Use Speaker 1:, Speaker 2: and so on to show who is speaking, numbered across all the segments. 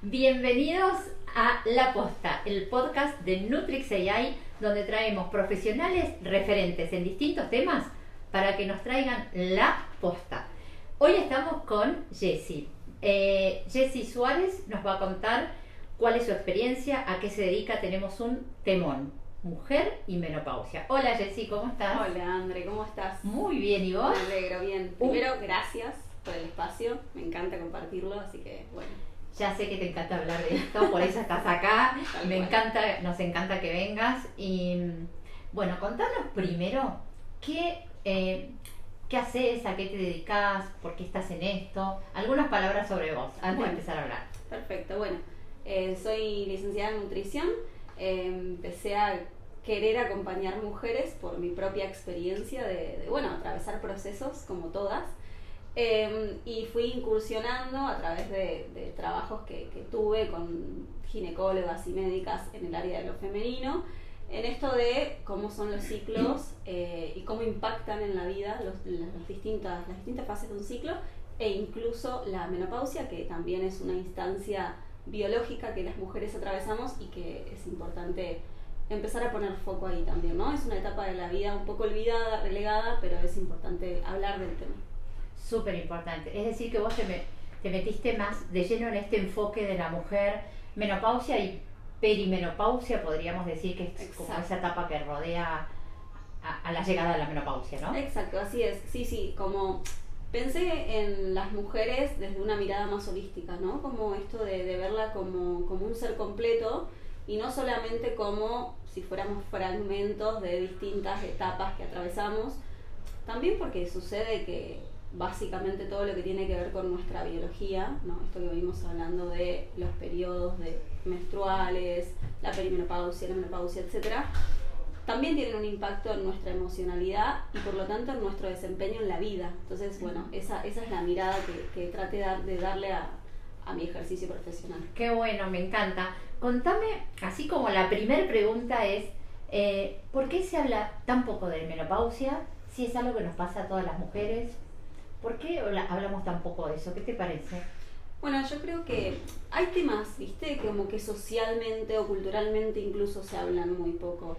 Speaker 1: Bienvenidos a La Posta, el podcast de Nutrix AI, donde traemos profesionales referentes en distintos temas para que nos traigan la posta. Hoy estamos con Jessy. Jessy Suárez nos va a contar cuál es su experiencia, a qué se dedica. Tenemos un temón, mujer y menopausia. Hola Jessy, ¿cómo estás?
Speaker 2: Hola Andre, ¿cómo estás?
Speaker 1: Muy bien, ¿y vos?
Speaker 2: Me alegro, bien. Primero, gracias por el espacio, me encanta compartirlo, así que bueno.
Speaker 1: Ya sé que te encanta hablar de esto, por eso estás acá. Nos encanta que vengas. Y bueno, contanos primero qué haces, a qué te dedicas, por qué estás en esto. Algunas palabras sobre vos, antes de empezar a hablar.
Speaker 2: Perfecto, bueno. Soy licenciada en nutrición. Empecé a querer acompañar mujeres por mi propia experiencia de atravesar procesos como todas. Y fui incursionando a través de trabajos que tuve con ginecólogas y médicas en el área de lo femenino, en esto de cómo son los ciclos y cómo impactan en la vida las distintas fases de un ciclo, e incluso la menopausia, que también es una instancia biológica que las mujeres atravesamos y que es importante empezar a poner foco ahí también, ¿no? Es una etapa de la vida un poco olvidada, relegada, pero es importante hablar del tema.
Speaker 1: Súper importante. Es decir, que vos te metiste más de lleno en este enfoque de la mujer, menopausia y perimenopausia, podríamos decir que es
Speaker 2: Exacto.
Speaker 1: Como esa etapa que rodea a la llegada de la menopausia, ¿no?
Speaker 2: Exacto, así es. Sí, como pensé en las mujeres desde una mirada más holística, ¿no? Como esto de verla como un ser completo y no solamente como si fuéramos fragmentos de distintas etapas que atravesamos. También porque sucede que básicamente todo lo que tiene que ver con nuestra biología, ¿no? Esto que venimos hablando de los periodos menstruales, la perimenopausia, la menopausia, etcétera, también tienen un impacto en nuestra emocionalidad y por lo tanto en nuestro desempeño en la vida. Entonces, bueno, esa es la mirada que traté de darle a mi ejercicio profesional.
Speaker 1: Qué bueno, me encanta. Contame, así como la primer pregunta es, ¿por qué se habla tan poco de menopausia? Si es algo que nos pasa a todas las mujeres, ¿por qué hablamos tan poco de eso? ¿Qué te parece?
Speaker 2: Bueno, yo creo que hay temas, ¿viste? Como que socialmente o culturalmente incluso se hablan muy poco.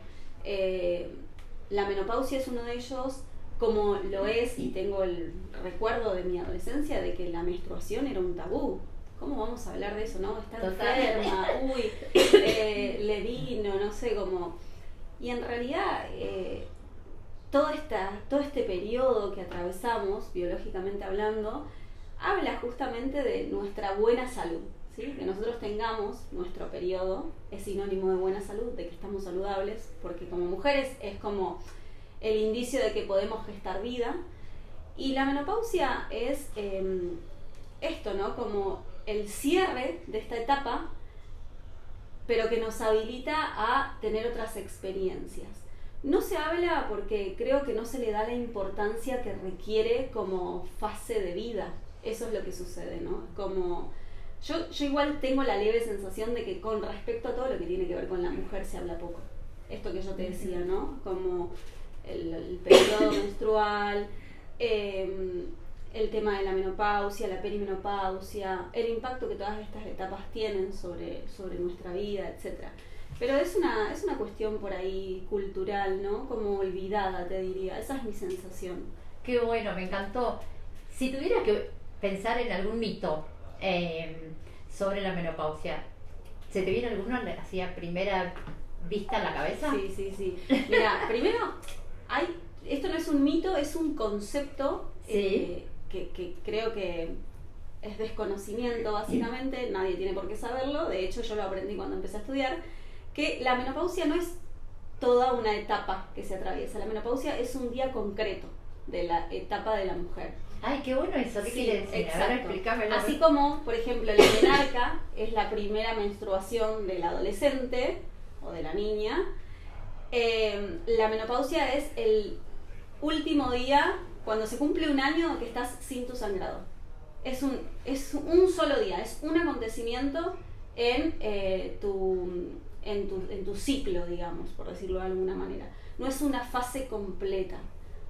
Speaker 2: La menopausia es uno de ellos, como lo es, y tengo el recuerdo de mi adolescencia de que la menstruación era un tabú. ¿Cómo vamos a hablar de eso, no? Está enferma, uy, le vino, no sé cómo. Y en realidad todo este periodo que atravesamos, biológicamente hablando, habla justamente de nuestra buena salud, ¿sí? Que nosotros tengamos nuestro periodo es sinónimo de buena salud, de que estamos saludables, porque como mujeres es como el indicio de que podemos gestar vida. Y la menopausia es esto, ¿no? Como el cierre de esta etapa, pero que nos habilita a tener otras experiencias. No se habla porque creo que no se le da la importancia que requiere como fase de vida. Eso es lo que sucede, ¿no? Como yo igual tengo la leve sensación de que con respecto a todo lo que tiene que ver con la mujer se habla poco. Esto que yo te decía, ¿no? Como el periodo menstrual, el tema de la menopausia, la perimenopausia, el impacto que todas estas etapas tienen sobre nuestra vida, etcétera. Pero es una cuestión por ahí cultural, ¿no? Como olvidada, te diría. Esa es mi sensación.
Speaker 1: Qué bueno, me encantó. Si tuvieras que pensar en algún mito sobre la menopausia, ¿se te viene alguno así a primera vista en la cabeza?
Speaker 2: Sí. Mira, primero, esto no es un mito, es un concepto.
Speaker 1: ¿Sí?
Speaker 2: Que creo que es desconocimiento, básicamente. Nadie tiene por qué saberlo. De hecho, yo lo aprendí cuando empecé a estudiar, que la menopausia no es toda una etapa que se atraviesa. La menopausia es un día concreto de la etapa de la mujer.
Speaker 1: Ay, qué bueno eso. ¿Qué quiere decir?
Speaker 2: Exacto.
Speaker 1: A ver, explícamelo.
Speaker 2: Así como, por ejemplo, la menarca es la primera menstruación del adolescente o de la niña, la menopausia es el último día cuando se cumple un año que estás sin tu sangrado. Es un solo día, es un acontecimiento en tu ciclo, digamos, por decirlo de alguna manera. No es una fase completa,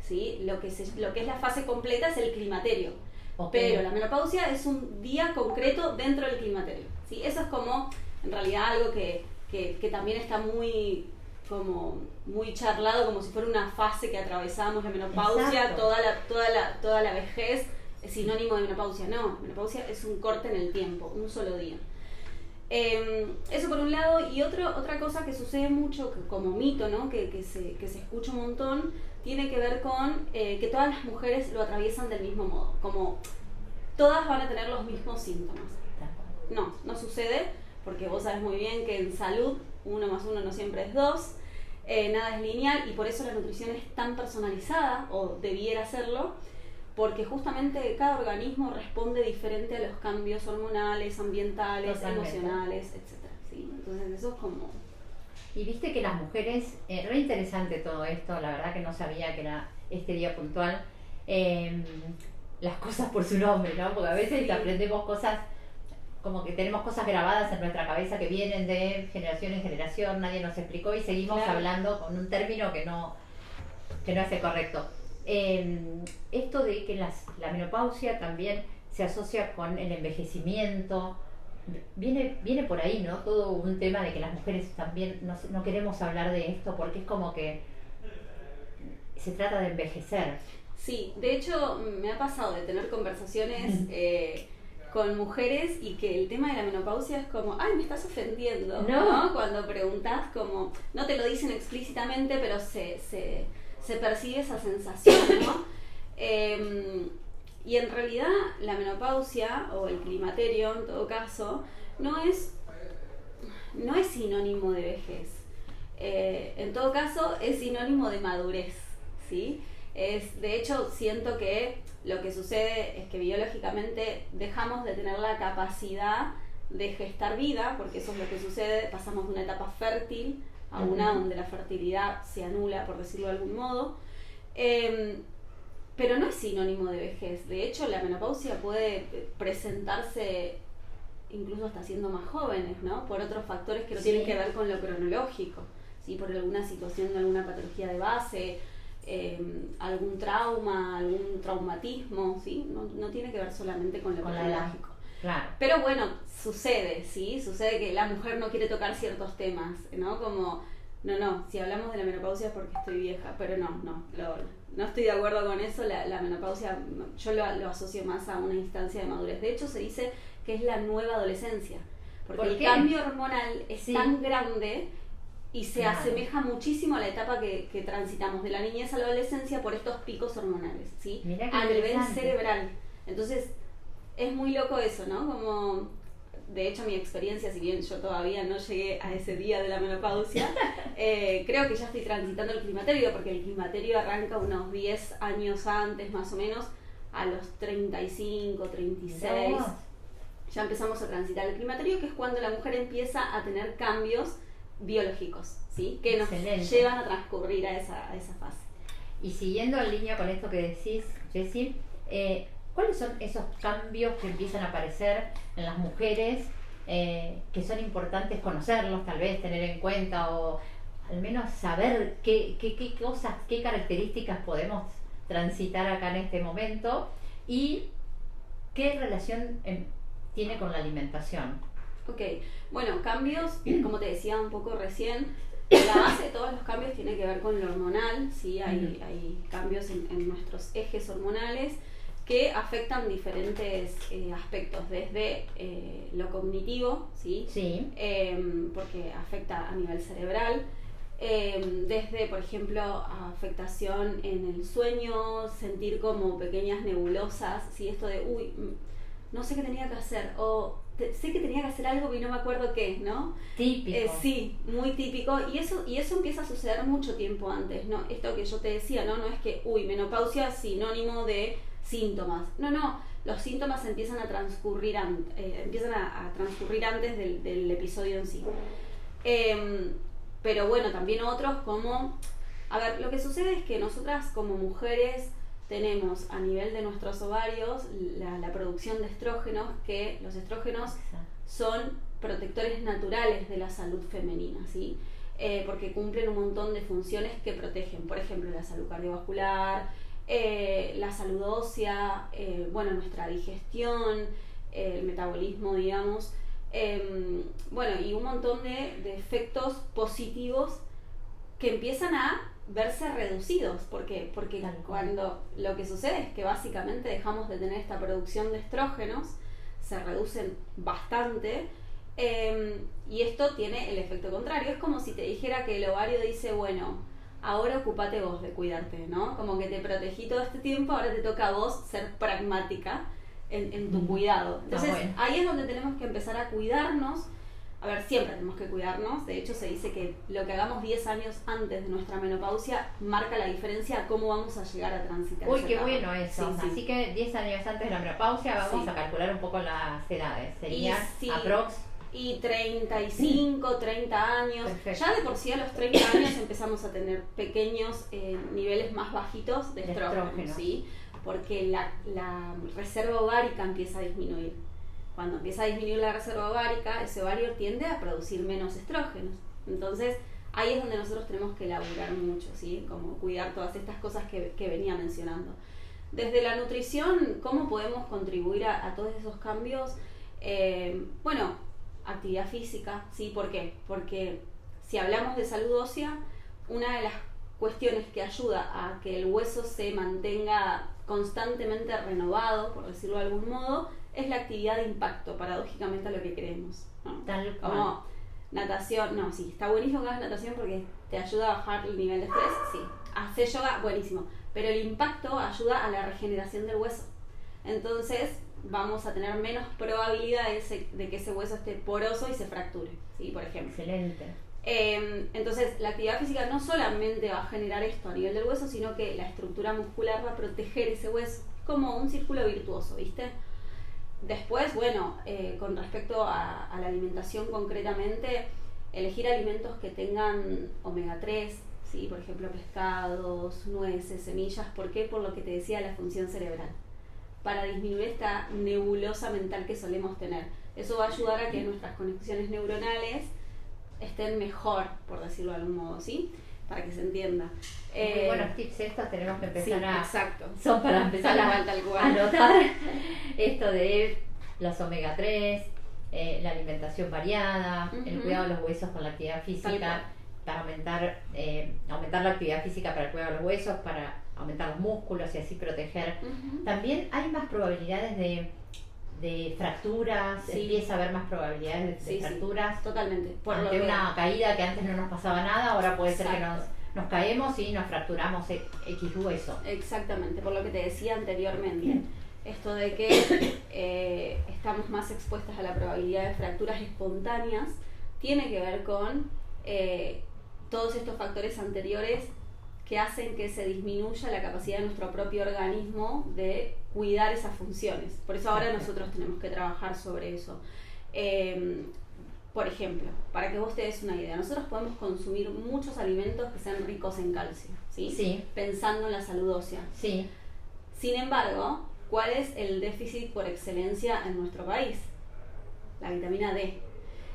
Speaker 2: ¿sí? Lo que es la fase completa es el climaterio.
Speaker 1: Okay.
Speaker 2: Pero la menopausia es un día concreto dentro del climaterio, ¿sí? Eso es como, en realidad, algo que también está muy charlado, como si fuera una fase que atravesamos, la menopausia, toda la vejez es sinónimo de menopausia. No, menopausia es un corte en el tiempo, un solo día. Eso por un lado. Y otra cosa que sucede mucho, como mito, ¿no? que se escucha un montón, tiene que ver con que todas las mujeres lo atraviesan del mismo modo, como todas van a tener los mismos síntomas. No sucede, porque vos sabés muy bien que en salud 1 más 1 no siempre es 2, nada es lineal, y por eso la nutrición es tan personalizada, o debiera serlo, porque justamente cada organismo responde diferente a los cambios hormonales, ambientales, emocionales, etc. ¿Sí? Entonces eso es como...
Speaker 1: Y viste que las mujeres, re interesante todo esto, la verdad que no sabía que era este día puntual, las cosas por su nombre, ¿no? Porque a veces aprendemos cosas, como que tenemos cosas grabadas en nuestra cabeza que vienen de generación en generación, nadie nos explicó y seguimos hablando con un término que no es el correcto. Esto de que la menopausia también se asocia con el envejecimiento, viene por ahí, ¿no? Todo un tema de que las mujeres también no queremos hablar de esto porque es como que se trata de envejecer.
Speaker 2: Sí, de hecho me ha pasado de tener conversaciones con mujeres y que el tema de la menopausia es como, ay, me estás ofendiendo, ¿no? Cuando preguntas, como, no te lo dicen explícitamente, pero se percibe esa sensación, ¿no? Y en realidad la menopausia, o el climaterio en todo caso, no es sinónimo de vejez. En todo caso es sinónimo de madurez, ¿sí? De hecho, siento que lo que sucede es que biológicamente dejamos de tener la capacidad de gestar vida, porque eso es lo que sucede, pasamos de una etapa fértil a una donde la fertilidad se anula, por decirlo de algún modo, pero no es sinónimo de vejez. De hecho, la menopausia puede presentarse incluso hasta siendo más jóvenes, ¿no? Por otros factores que no tienen que ver con lo cronológico, ¿sí? Por alguna situación de alguna patología de base, algún trauma, algún traumatismo, ¿sí? No tiene que ver solamente con lo cronológico.
Speaker 1: Claro.
Speaker 2: Pero bueno, sucede que la mujer no quiere tocar ciertos temas, ¿no? Como, si hablamos de la menopausia es porque estoy vieja, pero no estoy de acuerdo con eso. La menopausia yo lo asocio más a una instancia de madurez. De hecho, se dice que es la nueva adolescencia, porque el cambio hormonal es tan grande y se asemeja muchísimo a la etapa que transitamos de la niñez a la adolescencia por estos picos hormonales, ¿sí? A nivel cerebral. Entonces, es muy loco eso, ¿no? Como, de hecho, mi experiencia, si bien yo todavía no llegué a ese día de la menopausia, creo que ya estoy transitando el climaterio, porque el climaterio arranca unos 10 años antes, más o menos, a los 35, 36. Ya empezamos a transitar el climaterio, que es cuando la mujer empieza a tener cambios biológicos, ¿sí? Que nos llevan a transcurrir a esa fase.
Speaker 1: Y siguiendo en línea con esto que decís, Jessy, ¿cuáles son esos cambios que empiezan a aparecer en las mujeres que son importantes conocerlos, tal vez tener en cuenta, o al menos saber qué cosas, qué características podemos transitar acá en este momento y qué relación tiene con la alimentación?
Speaker 2: Ok, bueno, cambios, como te decía un poco recién, la base de todos los cambios tiene que ver con lo hormonal, ¿sí? Hay cambios en nuestros ejes hormonales que afectan diferentes aspectos, desde lo cognitivo, ¿sí? Porque afecta a nivel cerebral, desde, por ejemplo, afectación en el sueño, sentir como pequeñas nebulosas, ¿sí? Esto de, no sé qué tenía que hacer, o sé que tenía que hacer algo y no me acuerdo qué, ¿no?
Speaker 1: Típico.
Speaker 2: Sí, muy típico, y eso empieza a suceder mucho tiempo antes, ¿no? Esto que yo te decía, no es que, menopausia sinónimo de síntomas. No, los síntomas empiezan a transcurrir antes del episodio en sí. Pero bueno, también otros como... A ver, lo que sucede es que nosotras como mujeres tenemos a nivel de nuestros ovarios la producción de estrógenos, que los estrógenos son protectores naturales de la salud femenina, ¿sí? Porque cumplen un montón de funciones que protegen, por ejemplo, la salud cardiovascular, la salud ósea, bueno, nuestra digestión, el metabolismo, digamos, bueno, y un montón de efectos positivos que empiezan a verse reducidos. ¿Por qué? Porque cuando lo que sucede es que básicamente dejamos de tener esta producción de estrógenos, se reducen bastante, y esto tiene el efecto contrario. Es como si te dijera que el ovario dice, bueno, ahora ocupate vos de cuidarte, ¿no? Como que te protegí todo este tiempo, ahora te toca a vos ser pragmática en tu cuidado. Entonces, ahí es donde tenemos que empezar a cuidarnos. A ver, siempre tenemos que cuidarnos. De hecho, se dice que lo que hagamos 10 años antes de nuestra menopausia marca la diferencia a cómo vamos a llegar a transitar.
Speaker 1: Uy, qué bueno eso. Sí, así que 10 años antes de la menopausia vamos a calcular un poco las edades. Sería aprox.
Speaker 2: Y 35, 30 años.
Speaker 1: Perfecto.
Speaker 2: Ya de por sí a los 30 años empezamos a tener pequeños niveles más bajitos de estrógeno, ¿sí? Porque la reserva ovárica empieza a disminuir. Cuando empieza a disminuir la reserva ovárica, ese ovario tiende a producir menos estrógenos. Entonces, ahí es donde nosotros tenemos que laburar mucho, ¿sí? Como cuidar todas estas cosas que venía mencionando. Desde la nutrición, ¿cómo podemos contribuir a todos esos cambios? Bueno, actividad física, ¿sí? ¿Por qué? Porque si hablamos de salud ósea, una de las cuestiones que ayuda a que el hueso se mantenga constantemente renovado, por decirlo de algún modo, es la actividad de impacto, paradójicamente a lo que queremos, ¿no?
Speaker 1: Tal cual.
Speaker 2: Como natación, no, sí, está buenísimo que hagas natación porque te ayuda a bajar el nivel de estrés, sí. Hacer yoga, buenísimo, pero el impacto ayuda a la regeneración del hueso. Entonces vamos a tener menos probabilidades de que ese hueso esté poroso y se fracture, ¿sí? Por ejemplo.
Speaker 1: Excelente.
Speaker 2: Entonces la actividad física no solamente va a generar esto a nivel del hueso, sino que la estructura muscular va a proteger ese hueso, como un círculo virtuoso, ¿viste? Después, bueno, con respecto a la alimentación concretamente, elegir alimentos que tengan omega 3, ¿sí? Por ejemplo, pescados, nueces, semillas. ¿Por qué? Por lo que te decía, la función cerebral, para disminuir esta nebulosa mental que solemos tener. Eso va a ayudar a que nuestras conexiones neuronales estén mejor, por decirlo de algún modo, ¿sí? Para que se entienda.
Speaker 1: Muy buenos tips estos, tenemos que empezar
Speaker 2: sí, exacto.
Speaker 1: Son para empezar a notar esto de los omega 3, la alimentación variada, el cuidado de los huesos con la actividad física, para aumentar la actividad física para el cuidado de los huesos, para aumentar los músculos y así proteger. También hay más probabilidades de fracturas, empieza a haber más probabilidades de fracturas.
Speaker 2: Totalmente.
Speaker 1: Ante una caída que antes no nos pasaba nada, ahora puede ser que nos caemos y nos fracturamos X hueso.
Speaker 2: Exactamente, por lo que te decía anteriormente. Esto de que estamos más expuestas a la probabilidad de fracturas espontáneas tiene que ver con todos estos factores anteriores que hacen que se disminuya la capacidad de nuestro propio organismo de cuidar esas funciones. Por eso ahora nosotros tenemos que trabajar sobre eso. Por ejemplo, para que vos te des una idea, nosotros podemos consumir muchos alimentos que sean ricos en calcio, ¿sí?
Speaker 1: Sí.
Speaker 2: Pensando en la salud ósea.
Speaker 1: Sí.
Speaker 2: Sin embargo, ¿cuál es el déficit por excelencia en nuestro país? La vitamina D.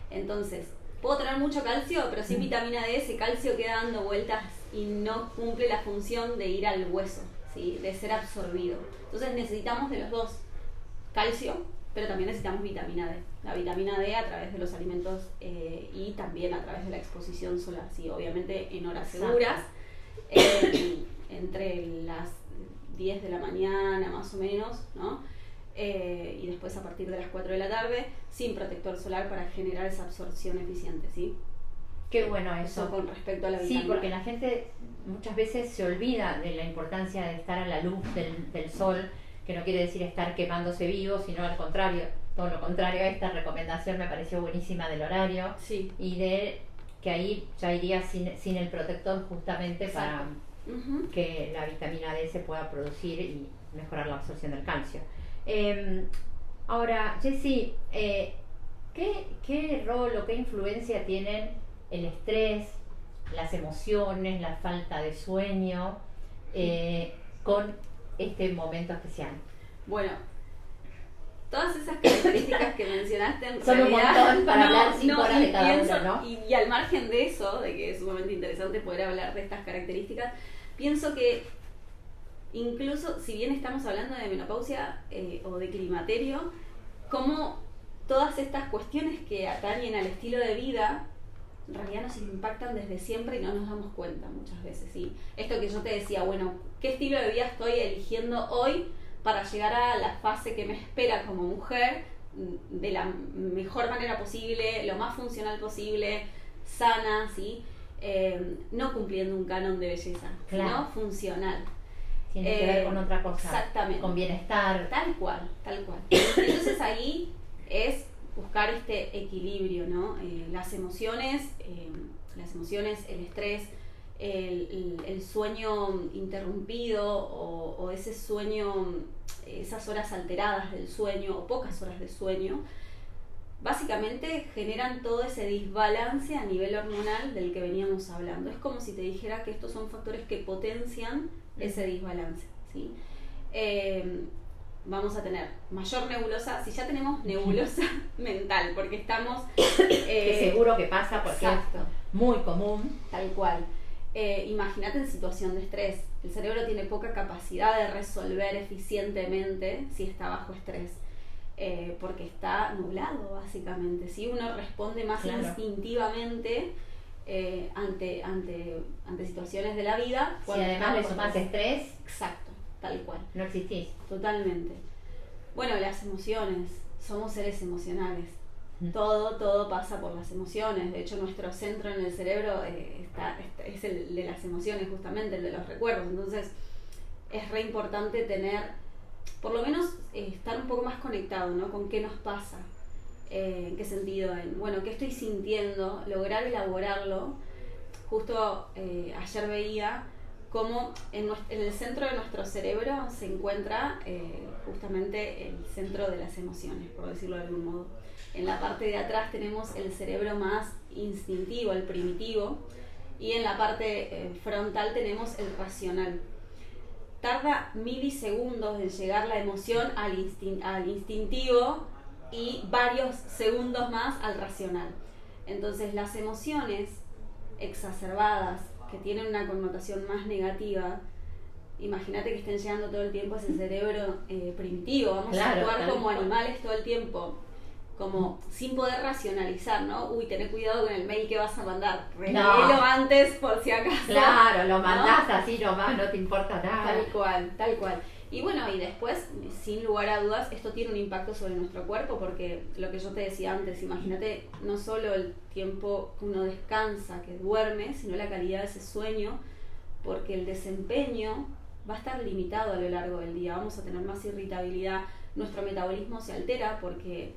Speaker 2: Entonces, puedo tener mucho calcio, pero sin vitamina D ese calcio queda dando vueltas y no cumple la función de ir al hueso, ¿sí? De ser absorbido. Entonces necesitamos de los dos, calcio, pero también necesitamos vitamina D. La vitamina D a través de los alimentos y también a través de la exposición solar, ¿sí? Obviamente en horas seguras, entre las 10 de la mañana más o menos, ¿no? Y después a partir de las 4 de la tarde, sin protector solar para generar esa absorción eficiente, ¿sí?
Speaker 1: Qué bueno eso.
Speaker 2: Con respecto a la vitamina.
Speaker 1: Sí, porque la gente muchas veces se olvida de la importancia de estar a la luz del sol, que no quiere decir estar quemándose vivo, sino al contrario, todo lo contrario. Esta recomendación me pareció buenísima del horario,
Speaker 2: sí.
Speaker 1: Y de que ahí ya iría sin el protector justamente. Exacto. Para que la vitamina D se pueda producir y mejorar la absorción del calcio. Ahora, Jessy, ¿qué rol o qué influencia tienen el estrés, las emociones, la falta de sueño con este momento especial?
Speaker 2: Bueno, todas esas características que mencionaste en
Speaker 1: son
Speaker 2: realidad,
Speaker 1: un montón para hablar 5 horas de cada uno, ¿no?
Speaker 2: Y al margen de eso, de que es sumamente interesante poder hablar de estas características, pienso que incluso si bien estamos hablando de menopausia o de climaterio, como todas estas cuestiones que atañen al estilo de vida en realidad nos impactan desde siempre y no nos damos cuenta muchas veces. ¿Sí? Esto que yo te decía, bueno, ¿qué estilo de vida estoy eligiendo hoy para llegar a la fase que me espera como mujer de la mejor manera posible, lo más funcional posible, sana, ¿sí? No cumpliendo un canon de belleza,
Speaker 1: claro,
Speaker 2: sino funcional.
Speaker 1: Tiene que ver con otra cosa.
Speaker 2: Exactamente.
Speaker 1: Con bienestar.
Speaker 2: Tal cual. Entonces ahí es buscar este equilibrio, ¿no? Las emociones, el estrés, el sueño interrumpido o ese sueño, esas horas alteradas del sueño o pocas horas de sueño, básicamente generan todo ese desbalance a nivel hormonal del que veníamos hablando. Es como si te dijera que estos son factores que potencian ese desbalance, ¿sí? Vamos a tener mayor nebulosa, si ya tenemos nebulosa mental, porque estamos...
Speaker 1: que seguro que pasa, porque
Speaker 2: exacto,
Speaker 1: es muy común.
Speaker 2: Tal cual. Imagínate en situación de estrés. El cerebro tiene poca capacidad de resolver eficientemente si está bajo estrés, porque está nublado, básicamente. ¿Sí? Uno responde más
Speaker 1: claro,
Speaker 2: instintivamente ante situaciones de la vida.
Speaker 1: Si además le sumas estrés,
Speaker 2: exacto, tal cual.
Speaker 1: No existís.
Speaker 2: Totalmente. Bueno, las emociones. Somos seres emocionales. Todo pasa por las emociones. De hecho, nuestro centro en el cerebro es el de las emociones, justamente, el de los recuerdos. Entonces, es re importante tener, por lo menos, estar un poco más conectado, ¿no? Con qué nos pasa. ¿En qué sentido? Bueno, ¿qué estoy sintiendo? Lograr elaborarlo. Justo ayer veía cómo en el centro de nuestro cerebro se encuentra justamente el centro de las emociones, por decirlo de algún modo. En la parte de atrás tenemos el cerebro más instintivo, el primitivo, y en la parte frontal tenemos el racional. Tarda milisegundos en llegar la emoción al instintivo y varios segundos más al racional. Entonces las emociones exacerbadas, que tienen una connotación más negativa, imagínate que estén llegando todo el tiempo a ese cerebro primitivo. Vamos a actuar como animales todo el tiempo, como sin poder racionalizar, ¿no? Uy, tené cuidado con el mail que vas a mandar, reléelo antes por si acaso.
Speaker 1: Claro, lo mandás, ¿no? Así nomás, no te importa nada.
Speaker 2: Tal cual. Y bueno, y después, sin lugar a dudas, esto tiene un impacto sobre nuestro cuerpo, porque lo que yo te decía antes, imagínate no solo el tiempo que uno descansa, que duerme, sino la calidad de ese sueño, porque el desempeño va a estar limitado a lo largo del día, vamos a tener más irritabilidad, nuestro metabolismo se altera porque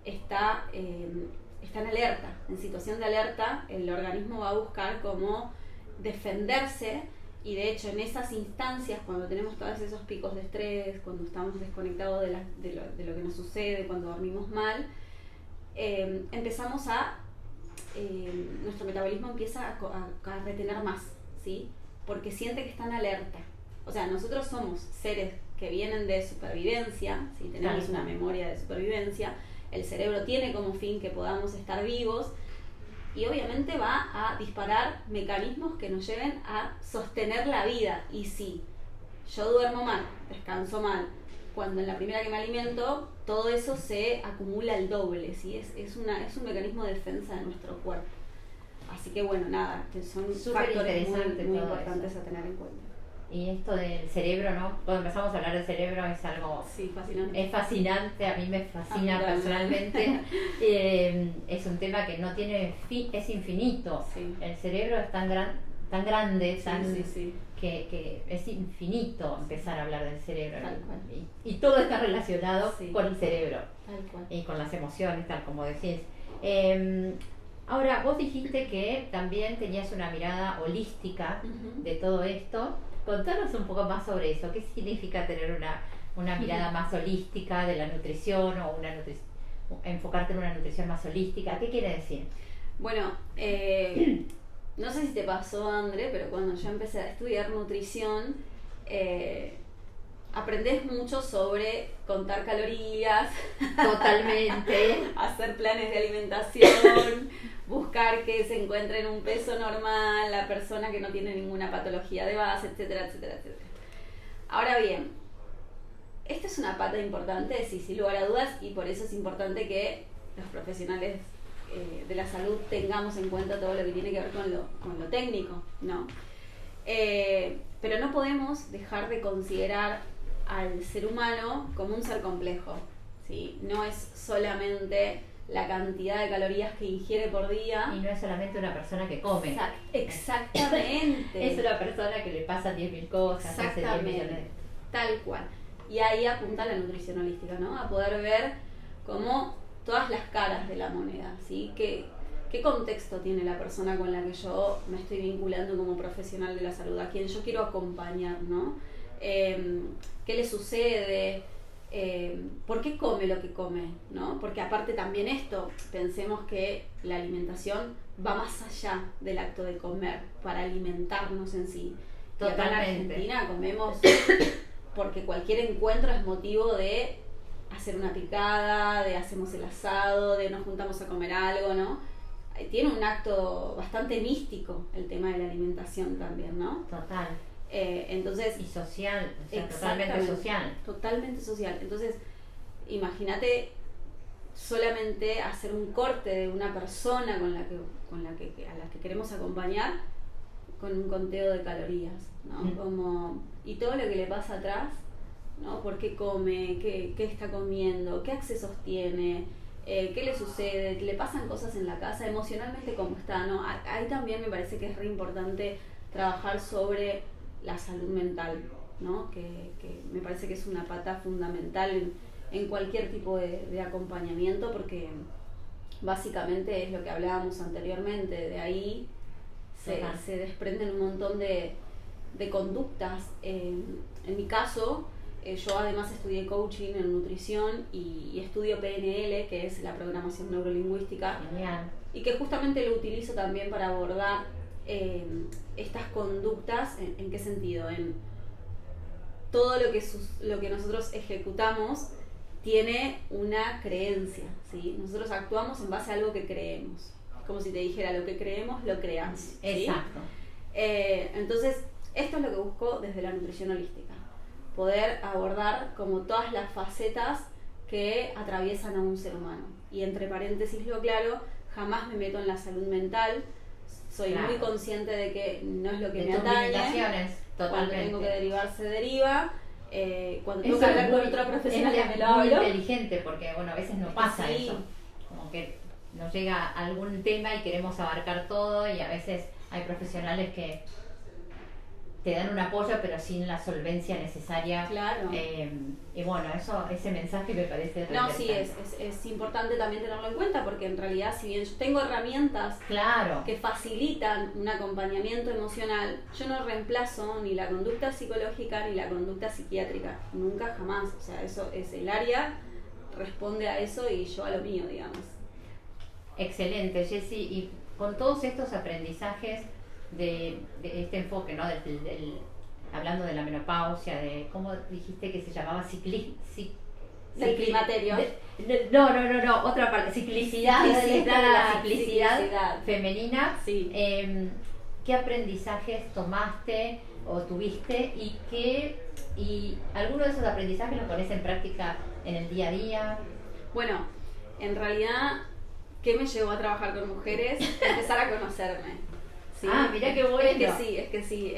Speaker 2: está en alerta, en situación de alerta, el organismo va a buscar cómo defenderse. Y de hecho, en esas instancias, cuando tenemos todos esos picos de estrés, cuando estamos desconectados de lo que nos sucede, cuando dormimos mal, empezamos nuestro metabolismo empieza a retener más, ¿sí? Porque siente que está en alerta. O sea, nosotros somos seres que vienen de supervivencia, ¿sí? Tenemos una memoria de supervivencia, el cerebro tiene como fin que podamos estar vivos, y obviamente va a disparar mecanismos que nos lleven a sostener la vida. Y si yo duermo mal, descanso mal, cuando en la primera que me alimento, todo eso se acumula el doble, ¿sí? Es un mecanismo de defensa de nuestro cuerpo. Así que bueno, nada, son factores muy importantes a tener en cuenta.
Speaker 1: Y esto del cerebro, ¿no? Cuando empezamos a hablar del cerebro es algo...
Speaker 2: Sí, fascinante.
Speaker 1: Es fascinante, a mí me fascina personalmente. Es un tema que no tiene fin, es infinito.
Speaker 2: Sí.
Speaker 1: El cerebro es tan grande,
Speaker 2: sí.
Speaker 1: Que es infinito empezar a hablar del cerebro.
Speaker 2: Tal cual.
Speaker 1: Y todo está relacionado con el cerebro.
Speaker 2: Tal cual.
Speaker 1: Y con las emociones, tal como decís. Ahora, vos dijiste que también tenías una mirada holística de todo esto. Contanos un poco más sobre eso. ¿Qué significa tener una mirada más holística de la nutrición o enfocarte en una nutrición más holística? ¿Qué quiere decir?
Speaker 2: Bueno, no sé si te pasó, André, pero cuando yo empecé a estudiar nutrición, aprendés mucho sobre contar calorías,
Speaker 1: totalmente,
Speaker 2: hacer planes de alimentación, buscar que se encuentre en un peso normal la persona que no tiene ninguna patología de base, etcétera, etcétera, etcétera. Ahora bien, esta es una pata importante, sí, sin lugar a dudas, y por eso es importante que los profesionales de la salud tengamos en cuenta todo lo que tiene que ver con lo técnico, ¿no? Pero no podemos dejar de considerar al ser humano como un ser complejo, ¿sí? No es solamente la cantidad de calorías que ingiere por día.
Speaker 1: Y no es solamente una persona que come.
Speaker 2: Exactamente.
Speaker 1: Es una persona que le pasa 10.000 cosas, hace 10 millones de...
Speaker 2: Tal cual. Y ahí apunta la nutrición holística, ¿no? A poder ver como todas las caras de la moneda, ¿sí? ¿Qué contexto tiene la persona con la que yo me estoy vinculando como profesional de la salud? A quien yo quiero acompañar, ¿no? ¿Qué le sucede? ¿Por qué come lo que come? ¿No? Porque aparte también esto, pensemos que la alimentación va más allá del acto de comer, para alimentarnos en sí.
Speaker 1: Totalmente.
Speaker 2: Y acá en Argentina comemos porque cualquier encuentro es motivo de hacer una picada, de hacemos el asado, de nos juntamos a comer algo, ¿no? Tiene un acto bastante místico el tema de la alimentación también, ¿no?
Speaker 1: Total.
Speaker 2: Entonces,
Speaker 1: y social, o sea, totalmente social.
Speaker 2: Totalmente social. Entonces, imagínate solamente hacer un corte de una persona a la que queremos acompañar con un conteo de calorías, ¿no? Y todo lo que le pasa atrás, ¿no? ¿Por qué come? ¿Qué está comiendo? ¿Qué accesos tiene? ¿Qué le sucede? ¿Le pasan cosas en la casa? Emocionalmente, ¿cómo está? ¿No? Ahí también me parece que es re importante trabajar sobre la salud mental, ¿no? Que me parece que es una pata fundamental en cualquier tipo de acompañamiento, porque básicamente es lo que hablábamos anteriormente. De ahí se desprenden un montón de conductas. En mi caso, yo además estudié coaching en nutrición y estudio PNL, que es la programación neurolingüística.
Speaker 1: Genial.
Speaker 2: Y que justamente lo utilizo también para abordar estas conductas. ¿En qué sentido? En todo lo que nosotros ejecutamos tiene una creencia, ¿sí? Nosotros actuamos en base a algo que creemos. Como si te dijera, lo que creemos, lo creamos, ¿sí?
Speaker 1: Exacto.
Speaker 2: Entonces, esto es lo que busco desde la nutrición holística. Poder abordar como todas las facetas que atraviesan a un ser humano. Y entre paréntesis lo aclaro, jamás me meto en la salud mental. Soy muy consciente de que no es lo que me atañe.
Speaker 1: Totalmente.
Speaker 2: Cuando tengo que derivar, se deriva. Cuando tengo que hablar con otro profesional, ya me lo hablo.
Speaker 1: Es muy inteligente, porque bueno, a veces no pasa
Speaker 2: Sí.
Speaker 1: eso. Como que nos llega algún tema y queremos abarcar todo, y a veces hay profesionales que te dan un apoyo pero sin la solvencia necesaria.
Speaker 2: Claro.
Speaker 1: Y bueno, ese mensaje me parece
Speaker 2: No, sí, es importante también tenerlo en cuenta, porque en realidad, si bien yo tengo herramientas que facilitan un acompañamiento emocional, yo no reemplazo ni la conducta psicológica ni la conducta psiquiátrica, nunca, jamás. O sea, eso es el área, responde a eso y yo a lo mío, digamos.
Speaker 1: Excelente, Jessy. Y con todos estos aprendizajes de este enfoque, ¿no? Hablando de la menopausia, de cómo dijiste que se llamaba
Speaker 2: del climaterio.
Speaker 1: No, otra parte, ciclicidad, la ciclicidad femenina.
Speaker 2: Sí.
Speaker 1: ¿Qué aprendizajes tomaste o tuviste y alguno de esos aprendizajes los pones en práctica en el día a día?
Speaker 2: Bueno, en realidad, ¿qué me llevó a trabajar con mujeres? Empezar a conocerme. ¿Sí?
Speaker 1: Mirá qué bueno.
Speaker 2: Es que sí.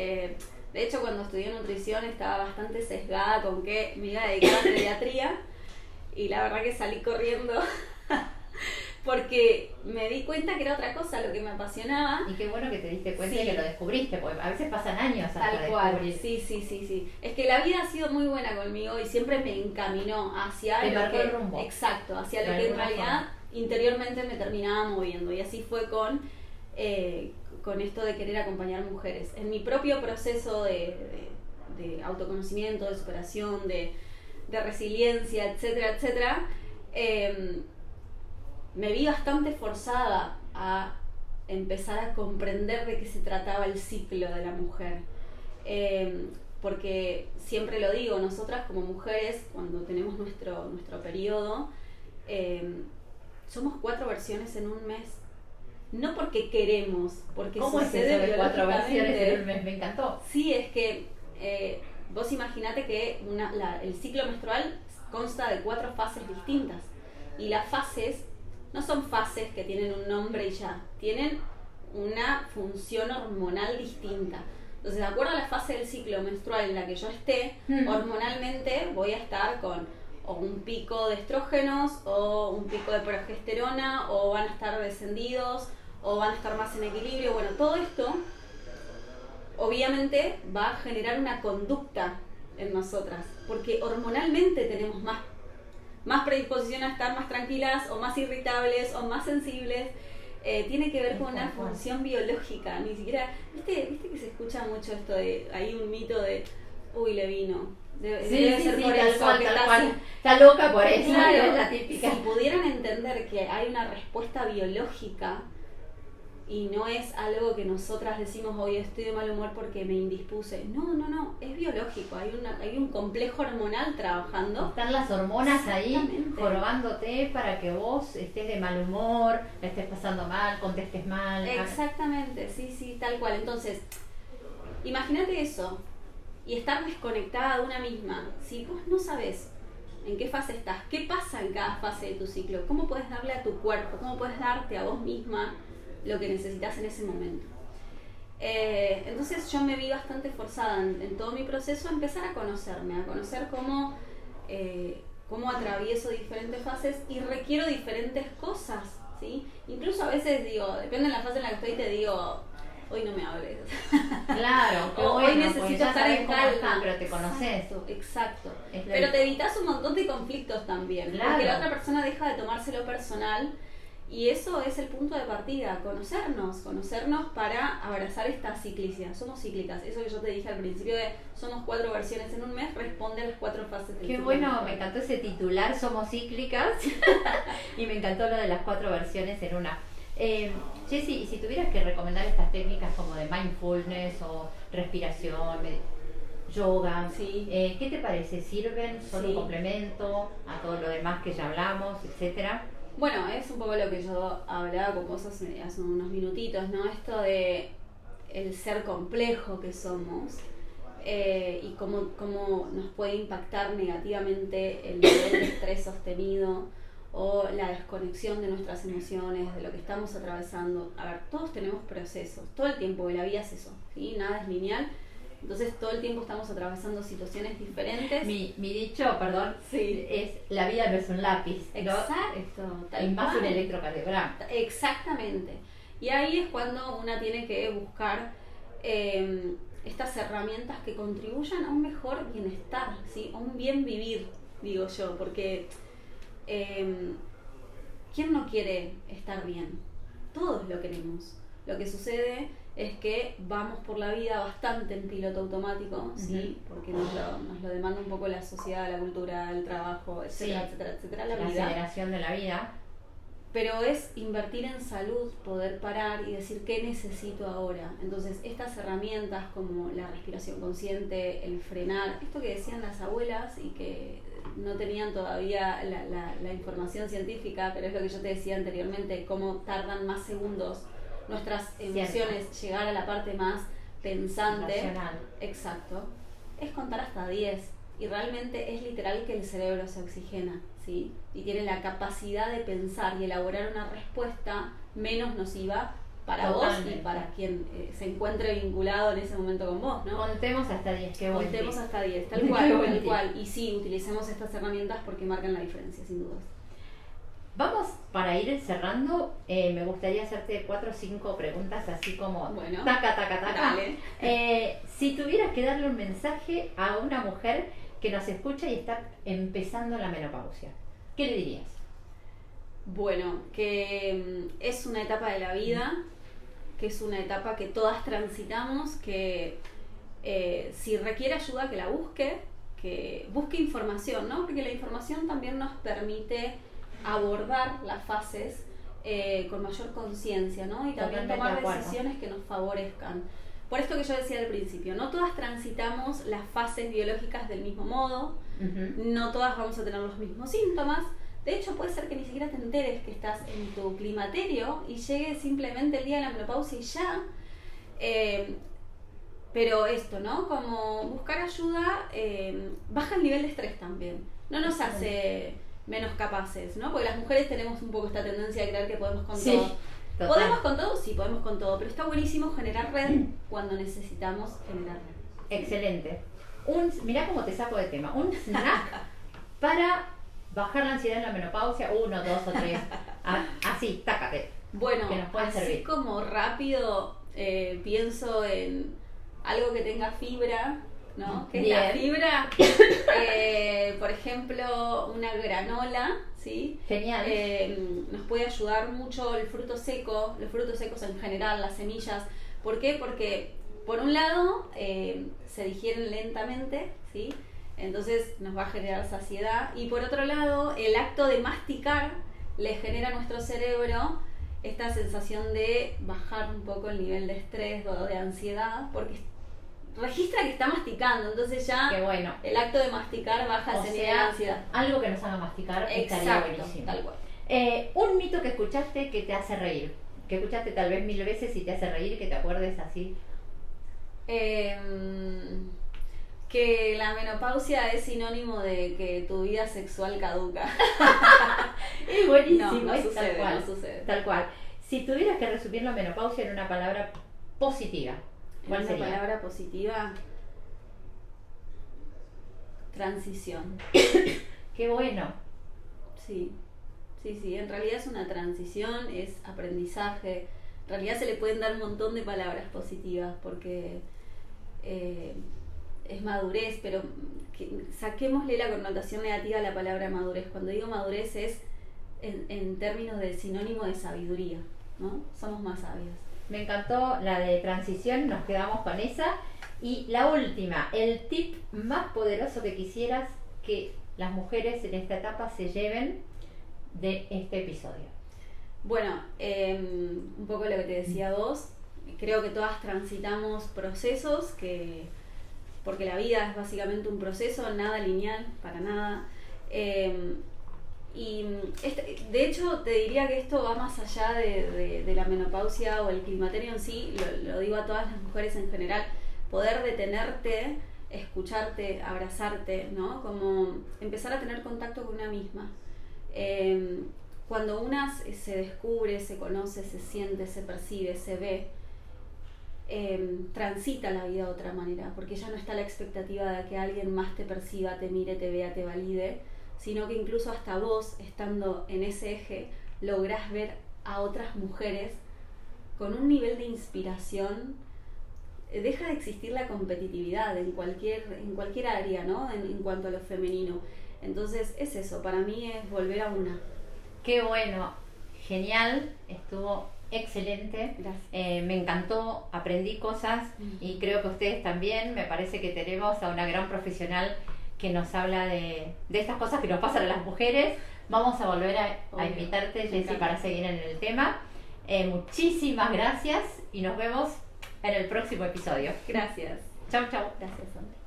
Speaker 2: De hecho, cuando estudié nutrición estaba bastante sesgada con que me iba a dedicar a pediatría, y la verdad que salí corriendo porque me di cuenta que era otra cosa lo que me apasionaba.
Speaker 1: Y qué bueno que te diste cuenta y que lo descubriste, porque a veces pasan años hasta
Speaker 2: Tal cual.
Speaker 1: descubrir.
Speaker 2: Sí. Es que la vida ha sido muy buena conmigo y siempre me encaminó hacia
Speaker 1: Te
Speaker 2: lo
Speaker 1: marcó
Speaker 2: que...
Speaker 1: el rumbo.
Speaker 2: Exacto, hacia lo que en realidad interiormente me terminaba moviendo. Y así fue con esto de querer acompañar mujeres. En mi propio proceso de autoconocimiento, de superación, de resiliencia, etcétera, me vi bastante forzada a empezar a comprender de qué se trataba el ciclo de la mujer. Porque siempre lo digo, nosotras como mujeres, cuando tenemos nuestro periodo, somos 4 versiones en un mes. No porque queremos, porque
Speaker 1: ¿Cómo es eso de 4 versiones en un mes? Me encantó.
Speaker 2: Sí, es que vos imaginate que el ciclo menstrual consta de 4 fases distintas. Y las fases no son fases que tienen un nombre y ya, tienen una función hormonal distinta. Entonces, de acuerdo a la fase del ciclo menstrual en la que yo esté, hormonalmente voy a estar con o un pico de estrógenos o un pico de progesterona, o van a estar descendidos o van a estar más en equilibrio. Bueno, todo esto obviamente va a generar una conducta en nosotras, porque hormonalmente tenemos más predisposición a estar más tranquilas o más irritables o más sensibles. Tiene que ver con una función biológica, ni siquiera, ¿viste que se escucha mucho esto de, hay un mito de, uy, le vino, debe ser por eso,
Speaker 1: tal cual. Está loca por eso,
Speaker 2: claro,
Speaker 1: es la típica.
Speaker 2: Si pudieran entender que hay una respuesta biológica y no es algo que nosotras decimos, hoy estoy de mal humor porque me indispuse. No, es biológico, hay un complejo hormonal trabajando.
Speaker 1: Están las hormonas ahí jorobándote para que vos estés de mal humor, la estés pasando mal, contestes mal.
Speaker 2: Exactamente, sí, tal cual. Entonces, imagínate eso y estar desconectada de una misma. Si vos no sabés en qué fase estás, qué pasa en cada fase de tu ciclo, cómo puedes darle a tu cuerpo, cómo puedes darte a vos misma lo que necesitas en ese momento. Entonces yo me vi bastante forzada en todo mi proceso a empezar a conocerme, a conocer cómo atravieso diferentes fases y requiero diferentes cosas, ¿sí? Incluso a veces digo, depende de la fase en la que estoy, te digo, hoy no me hables.
Speaker 1: Claro,
Speaker 2: o
Speaker 1: bueno,
Speaker 2: hoy necesito estar en calma.
Speaker 1: Pero te conoces.
Speaker 2: Exacto. Pero te evitas un montón de conflictos también,
Speaker 1: claro,
Speaker 2: porque la otra persona deja de tomárselo personal. Y eso es el punto de partida, conocernos para abrazar esta ciclicidad. Somos cíclicas, eso que yo te dije al principio de somos 4 versiones en un mes, responde a las 4 fases del ciclo.
Speaker 1: Qué bueno, me encantó ese titular, somos cíclicas, y me encantó lo de las 4 versiones en una. Jessy, si tuvieras que recomendar estas técnicas como de mindfulness o respiración, yoga,
Speaker 2: sí.
Speaker 1: ¿Qué te parece? ¿Sirven? ¿Son un complemento a todo lo demás que ya hablamos, etcétera?
Speaker 2: Bueno, es un poco lo que yo hablaba con vos hace unos minutitos, ¿no? Esto de el ser complejo que somos y cómo nos puede impactar negativamente el nivel de estrés sostenido o la desconexión de nuestras emociones, de lo que estamos atravesando. A ver, todos tenemos procesos, todo el tiempo, la vida es eso, ¿sí? Nada es lineal. Entonces todo el tiempo estamos atravesando situaciones diferentes.
Speaker 1: Mi dicho, perdón, es la vida no es un lápiz.
Speaker 2: Exacto.
Speaker 1: Y más un electrocardiograma.
Speaker 2: Exactamente. Y ahí es cuando una tiene que buscar estas herramientas que contribuyan a un mejor bienestar, ¿sí? A un bien vivir, digo yo, porque ¿quién no quiere estar bien? Todos lo queremos. Lo que sucede es que vamos por la vida bastante en piloto automático, ¿sí? Porque nos lo demanda un poco la sociedad, la cultura, el trabajo, etcétera, etcétera, la vida.
Speaker 1: Aceleración de la vida.
Speaker 2: Pero es invertir en salud, poder parar y decir qué necesito ahora. Entonces, estas herramientas como la respiración consciente, el frenar, esto que decían las abuelas y que no tenían todavía la información científica, pero es lo que yo te decía anteriormente, cómo tardan más segundos nuestras emociones llegar a la parte más pensante.
Speaker 1: Racional.
Speaker 2: Exacto. Es contar hasta 10 y realmente es literal que el cerebro se oxigena, ¿sí? Y tiene la capacidad de pensar y elaborar una respuesta menos nociva para
Speaker 1: Totalmente.
Speaker 2: vos y para quien se encuentre vinculado en ese momento con vos, ¿no?
Speaker 1: Contemos hasta 10, qué bueno.
Speaker 2: Contemos hasta 10, tal cual. Y sí, utilicemos estas herramientas porque marcan la diferencia, sin dudas.
Speaker 1: Vamos, para ir cerrando, me gustaría hacerte 4 o 5 preguntas así como taca.
Speaker 2: Dale.
Speaker 1: Si tuvieras que darle un mensaje a una mujer que nos escucha y está empezando la menopausia, ¿qué le dirías?
Speaker 2: Bueno, que es una etapa de la vida, que es una etapa que todas transitamos, que si requiere ayuda que la busque, que busque información, ¿no? Porque la información también nos permite abordar las fases con mayor conciencia, ¿no? Y también tomar decisiones que nos favorezcan. Por esto que yo decía al principio, no todas transitamos las fases biológicas del mismo modo, no todas vamos a tener los mismos síntomas. De hecho, puede ser que ni siquiera te enteres que estás en tu climaterio y llegue simplemente el día de la menopausia y ya. Pero esto, ¿no? Como buscar ayuda baja el nivel de estrés también. No nos hace menos capaces, ¿no? Porque las mujeres tenemos un poco esta tendencia de creer que podemos con todo.
Speaker 1: Total.
Speaker 2: ¿Podemos con todo? Sí, podemos con todo. Pero está buenísimo generar red cuando necesitamos generar red.
Speaker 1: Excelente. Mirá cómo te saco de tema. Un snack para bajar la ansiedad en la menopausia. 1, 2 o 3. Así, tácate.
Speaker 2: Bueno,
Speaker 1: que nos pueden
Speaker 2: así
Speaker 1: servir.
Speaker 2: como rápido pienso en algo que tenga fibra, ¿no? ¿Qué es la fibra? Por ejemplo, una granola, ¿sí?
Speaker 1: Genial.
Speaker 2: Nos puede ayudar mucho el fruto seco, los frutos secos en general, las semillas. ¿Por qué? Porque, por un lado, se digieren lentamente, ¿sí? Entonces nos va a generar saciedad. Y por otro lado, el acto de masticar le genera a nuestro cerebro esta sensación de bajar un poco el nivel de estrés o de ansiedad, porque registra que está masticando, entonces ya
Speaker 1: Qué bueno.
Speaker 2: el acto de masticar baja ese nivel de ansiedad.
Speaker 1: Algo que nos haga masticar estaría buenísimo.
Speaker 2: Tal cual.
Speaker 1: Un mito que escuchaste que te hace reír, que escuchaste tal vez 1000 veces y te hace reír, que te acuerdes así.
Speaker 2: Que la menopausia es sinónimo de que tu vida sexual caduca.
Speaker 1: Es buenísimo,
Speaker 2: no
Speaker 1: es
Speaker 2: sucede,
Speaker 1: tal cual,
Speaker 2: no sucede.
Speaker 1: Tal cual. Si tuvieras que resumir la menopausia en una palabra positiva, ¿cuál sería?
Speaker 2: Una palabra positiva. Transición.
Speaker 1: Qué bueno.
Speaker 2: Sí, en realidad es una transición, es aprendizaje. En realidad se le pueden dar un montón de palabras positivas porque es madurez, pero saquémosle la connotación negativa a la palabra madurez. Cuando digo madurez es en términos de sinónimo de sabiduría, ¿no? Somos más sabios.
Speaker 1: Me encantó la de transición, nos quedamos con esa. Y la última, el tip más poderoso que quisieras que las mujeres en esta etapa se lleven de este episodio.
Speaker 2: Bueno, un poco lo que te decía vos, creo que todas transitamos procesos porque la vida es básicamente un proceso, nada lineal, para nada. Y de hecho te diría que esto va más allá de la menopausia o el climaterio en sí, lo digo a todas las mujeres en general, poder detenerte, escucharte, abrazarte, ¿no? Como empezar a tener contacto con una misma. Cuando una se descubre, se conoce, se siente, se percibe, se ve, transita la vida de otra manera, porque ya no está la expectativa de que alguien más te perciba, te mire, te vea, te valide, sino que incluso hasta vos, estando en ese eje, lográs ver a otras mujeres con un nivel de inspiración. Deja de existir la competitividad en cualquier área, ¿no? En cuanto a lo femenino. Entonces es eso, para mí es volver a una.
Speaker 1: Qué bueno, genial, estuvo excelente.
Speaker 2: Gracias.
Speaker 1: Me encantó, aprendí cosas y creo que ustedes también. Me parece que tenemos a una gran profesional que nos habla de estas cosas que nos pasan a las mujeres. Vamos a volver a invitarte, Jessy, para seguir en el tema. Muchísimas gracias y nos vemos en el próximo episodio.
Speaker 2: Gracias.
Speaker 1: Chau, chau.
Speaker 2: Gracias, Sandra.